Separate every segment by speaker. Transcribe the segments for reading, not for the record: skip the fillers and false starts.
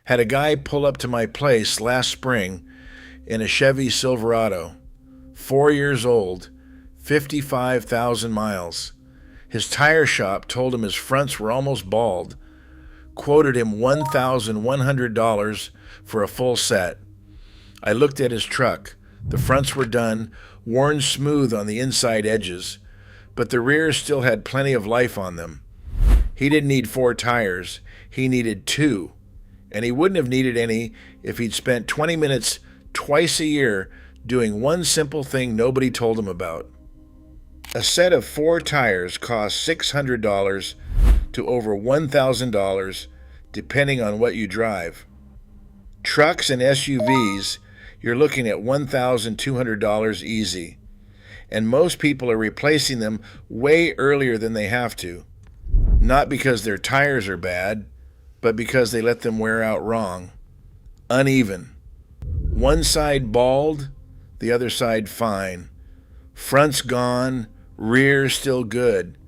Speaker 1: Had a guy pull up to my place last spring in a Chevy Silverado, 4 years old, 55,000 miles. His tire shop told him his fronts were almost bald, quoted him $1,100 for a full set. I looked at his truck. The fronts were done, worn smooth on the inside edges, but the rears still had plenty of life on them. He didn't need 4 tires, he needed 2, and he wouldn't have needed any if he'd spent 20 minutes twice a year doing one simple thing nobody told him about. A set of 4 tires costs $600 to over $1,000 depending on what you drive. Trucks and SUVs, you're looking at $1,200 easy, and most people are replacing them way earlier than they have to, not because their tires are bad, but because they let them wear out wrong, uneven. One side bald, the other side fine. Front's gone, rear's still good.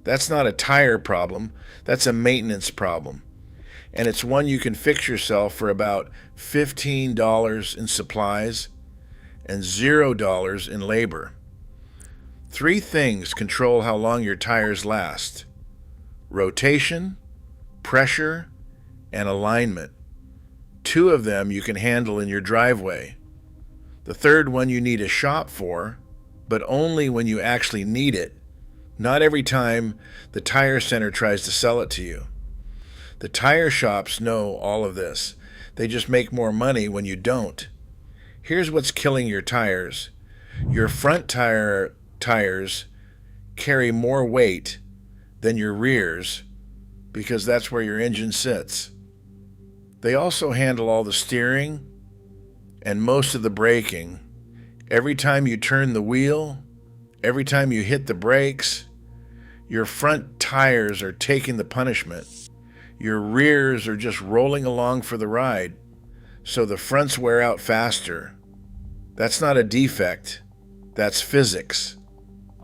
Speaker 1: That's not a tire problem, that's a maintenance problem. And it's one you can fix yourself for about $15 in supplies and $0 in labor. 3 things control how long your tires last: rotation, pressure, and alignment. 2 of them you can handle in your driveway. The third one you need a shop for, but only when you actually need it, not every time the tire center tries to sell it to you. The tire shops know all of this. They just make more money when you don't. Here's what's killing your tires. Your front tires carry more weight than your rears because that's where your engine sits. They also handle all the steering and most of the braking. Every time you turn the wheel, every time you hit the brakes, your front tires are taking the punishment. Your rears are just rolling along for the ride, so the fronts wear out faster. That's not a defect, that's physics.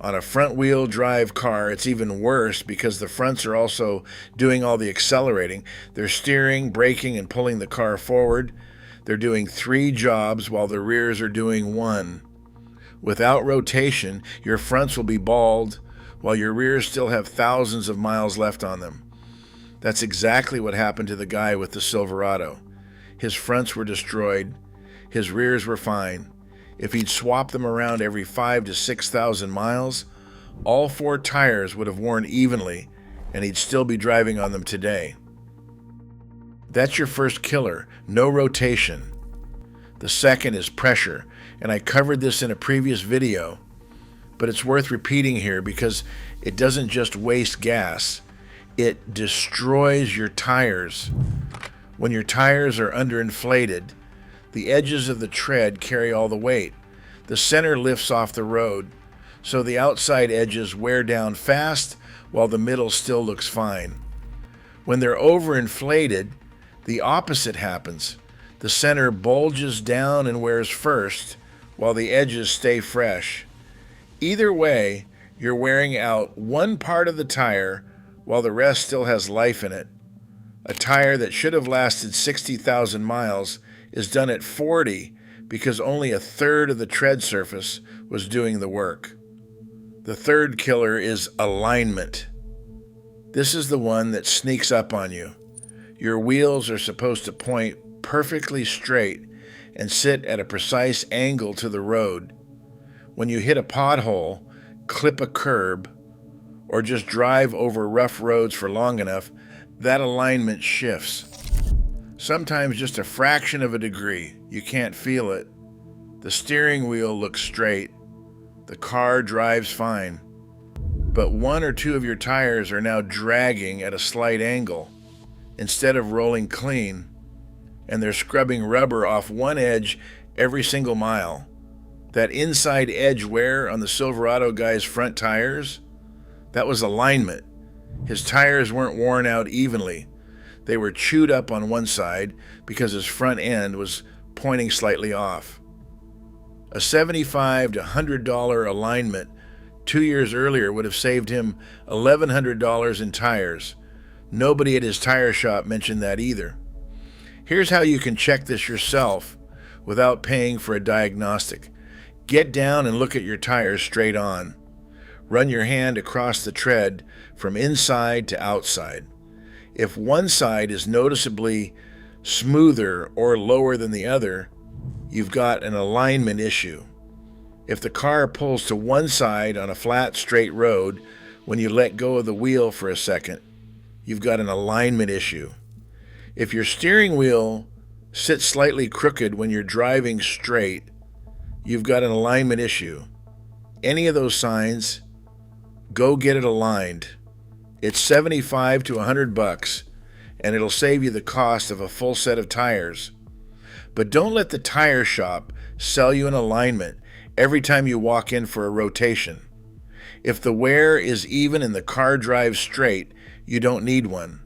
Speaker 1: On a front-wheel drive car, it's even worse because the fronts are also doing all the accelerating. They're steering, braking, and pulling the car forward. They're doing 3 jobs while the rears are doing 1. Without rotation, your fronts will be bald while your rears still have thousands of miles left on them. That's exactly what happened to the guy with the Silverado. His fronts were destroyed. His rears were fine. If he'd swapped them around every 5,000 to 6,000 miles, all 4 tires would have worn evenly, and he'd still be driving on them today. That's your first killer, no rotation. The second is pressure, and I covered this in a previous video, but it's worth repeating here because it doesn't just waste gas, it destroys your tires. When your tires are underinflated, the edges of the tread carry all the weight. The center lifts off the road, so the outside edges wear down fast while the middle still looks fine. When they're overinflated, the opposite happens. The center bulges down and wears first, while the edges stay fresh. Either way, you're wearing out one part of the tire while the rest still has life in it. A tire that should have lasted 60,000 miles is done at 40 because only a third of the tread surface was doing the work. The third killer is alignment. This is the one that sneaks up on you. Your wheels are supposed to point perfectly straight and sit at a precise angle to the road. When you hit a pothole, clip a curb, or just drive over rough roads for long enough, that alignment shifts. Sometimes just a fraction of a degree. You can't feel it. The steering wheel looks straight. The car drives fine. But 1 or 2 of your tires are now dragging at a slight angle instead of rolling clean, and they're scrubbing rubber off one edge every single mile. That inside edge wear on the Silverado guy's front tires, that was alignment. His tires weren't worn out evenly. They were chewed up on one side because his front end was pointing slightly off. A $75 to $100 alignment 2 years earlier would have saved him $1,100 in tires. Nobody at his tire shop mentioned that either. Here's how you can check this yourself without paying for a diagnostic. Get down and look at your tires straight on. Run your hand across the tread from inside to outside. If one side is noticeably smoother or lower than the other, you've got an alignment issue. If the car pulls to one side on a flat, straight road when you let go of the wheel for a second, you've got an alignment issue. If your steering wheel sits slightly crooked when you're driving straight, you've got an alignment issue. Any of those signs, go get it aligned. It's $75 to $100, and it'll save you the cost of a full set of tires. But don't let the tire shop sell you an alignment every time you walk in for a rotation. If the wear is even and the car drives straight, you don't need one.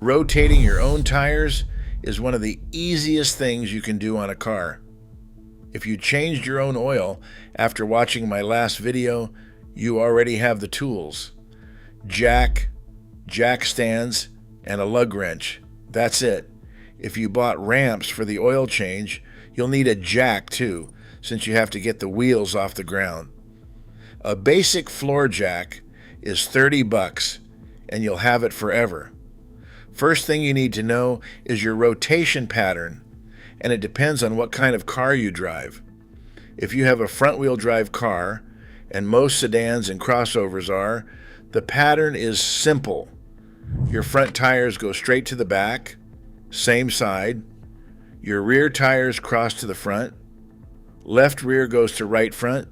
Speaker 1: Rotating your own tires is one of the easiest things you can do on a car. If you changed your own oil after watching my last video, you already have the tools. Jack stands, and a lug wrench. That's it. If you bought ramps for the oil change, you'll need a jack too, since you have to get the wheels off the ground. A basic floor jack is $30, and you'll have it forever. First thing you need to know is your rotation pattern, and it depends on what kind of car you drive. If you have a front-wheel drive car, and most sedans and crossovers are, the pattern is simple. Your front tires go straight to the back, same side. Your rear tires cross to the front. Left rear goes to right front.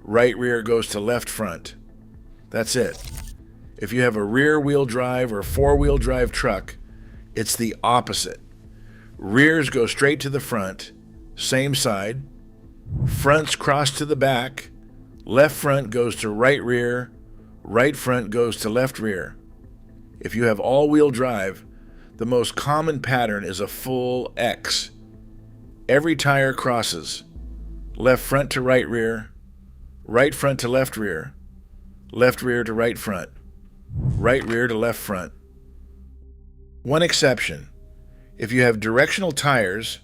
Speaker 1: Right rear goes to left front. That's it. If you have a rear-wheel drive or four-wheel drive truck, it's the opposite. Rears go straight to the front, same side. Fronts cross to the back. Left front goes to right rear. Right front goes to left rear. If you have all-wheel drive, the most common pattern is a full X. Every tire crosses. Left front to right rear. Right front to left rear. Left rear to right front. Right rear to left front. One exception. If you have directional tires,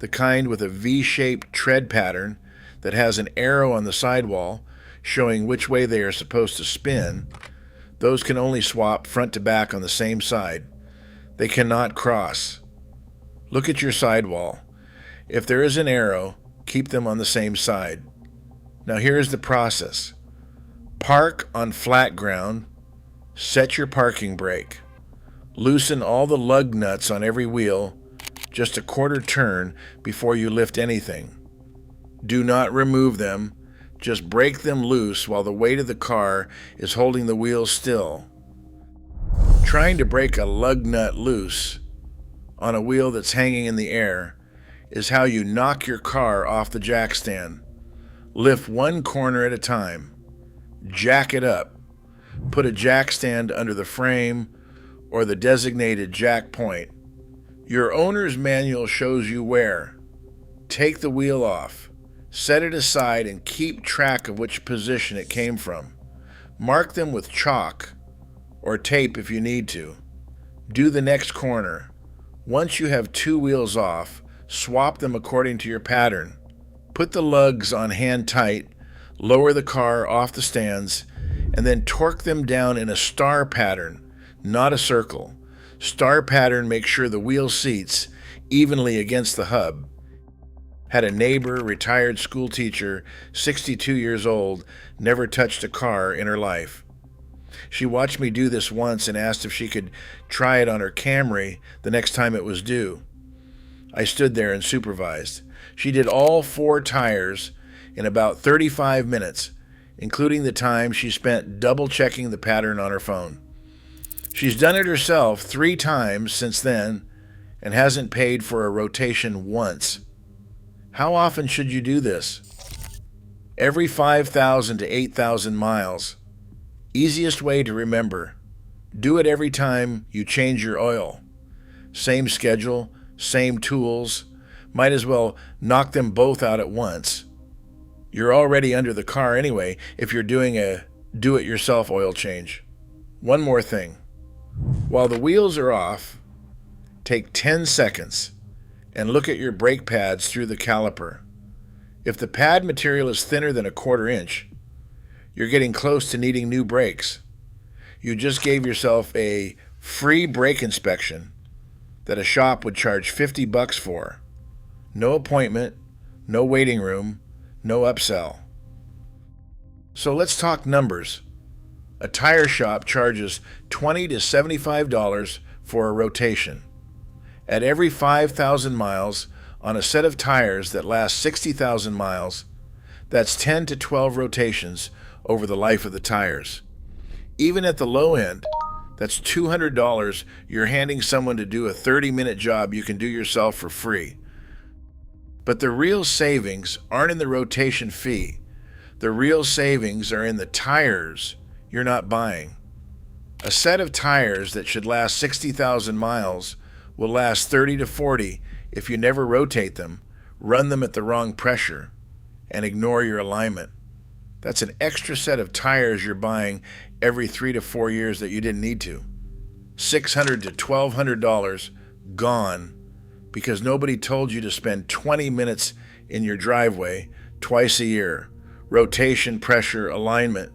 Speaker 1: the kind with a V-shaped tread pattern that has an arrow on the sidewall showing which way they are supposed to spin, those can only swap front to back on the same side. They cannot cross. Look at your sidewall. If there is an arrow, keep them on the same side. Now here's the process. Park on flat ground. Set your parking brake. Loosen all the lug nuts on every wheel just a quarter turn before you lift anything. Do not remove them. Just break them loose while the weight of the car is holding the wheels still. Trying to break a lug nut loose on a wheel that's hanging in the air is how you knock your car off the jack stand. Lift one corner at a time. Jack it up. Put a jack stand under the frame or the designated jack point. Your owner's manual shows you where. Take the wheel off. Set it aside and keep track of which position it came from. Mark them with chalk or tape if you need to. Do the next corner. Once you have two wheels off, swap them according to your pattern. Put the lugs on hand tight, lower the car off the stands, and then torque them down in a star pattern, not a circle. Star pattern makes sure the wheel seats evenly against the hub. Had a neighbor, retired school teacher, 62 years old, never touched a car in her life. She watched me do this once and asked if she could try it on her Camry the next time it was due. I stood there and supervised. She did all four tires in about 35 minutes, including the time she spent double-checking the pattern on her phone. She's done it herself 3 times since then and hasn't paid for a rotation once. How often should you do this? Every 5,000 to 8,000 miles. Easiest way to remember. Do it every time you change your oil. Same schedule, same tools. Might as well knock them both out at once. You're already under the car anyway if you're doing a do-it-yourself oil change. One more thing. While the wheels are off, Take 10 seconds and look at your brake pads through the caliper. If the pad material is thinner than a quarter inch, you're getting close to needing new brakes. You just gave yourself a free brake inspection that a shop would charge $50 for. No appointment, no waiting room, no upsell. So let's talk numbers. A tire shop charges $20 to $75 for a rotation. At every 5,000 miles on a set of tires that last 60,000 miles, that's 10 to 12 rotations over the life of the tires. Even at the low end, that's $200 you're handing someone to do a 30-minute job you can do yourself for free. But the real savings aren't in the rotation fee. The real savings are in the tires you're not buying. A set of tires that should last 60,000 miles will last 30 to 40 if you never rotate them, run them at the wrong pressure, and ignore your alignment. That's an extra set of tires you're buying every 3 to 4 years that you didn't need to. $600 to $1,200 gone because nobody told you to spend 20 minutes in your driveway twice a year. Rotation, pressure, alignment.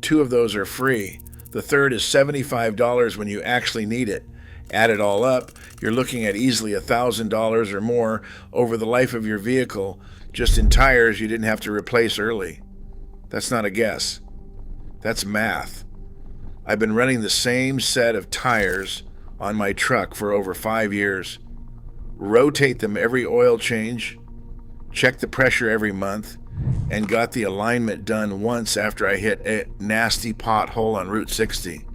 Speaker 1: 2 of those are free. The third is $75 when you actually need it. Add it all up, you're looking at easily $1,000 or more over the life of your vehicle just in tires you didn't have to replace early. That's not a guess. That's math. I've been running the same set of tires on my truck for over 5 years. Rotate them every oil change, check the pressure every month, and got the alignment done once after I hit a nasty pothole on Route 60.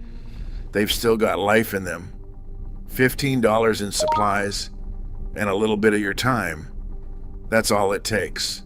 Speaker 1: They've still got life in them. $15 in supplies and a little bit of your time. That's all it takes.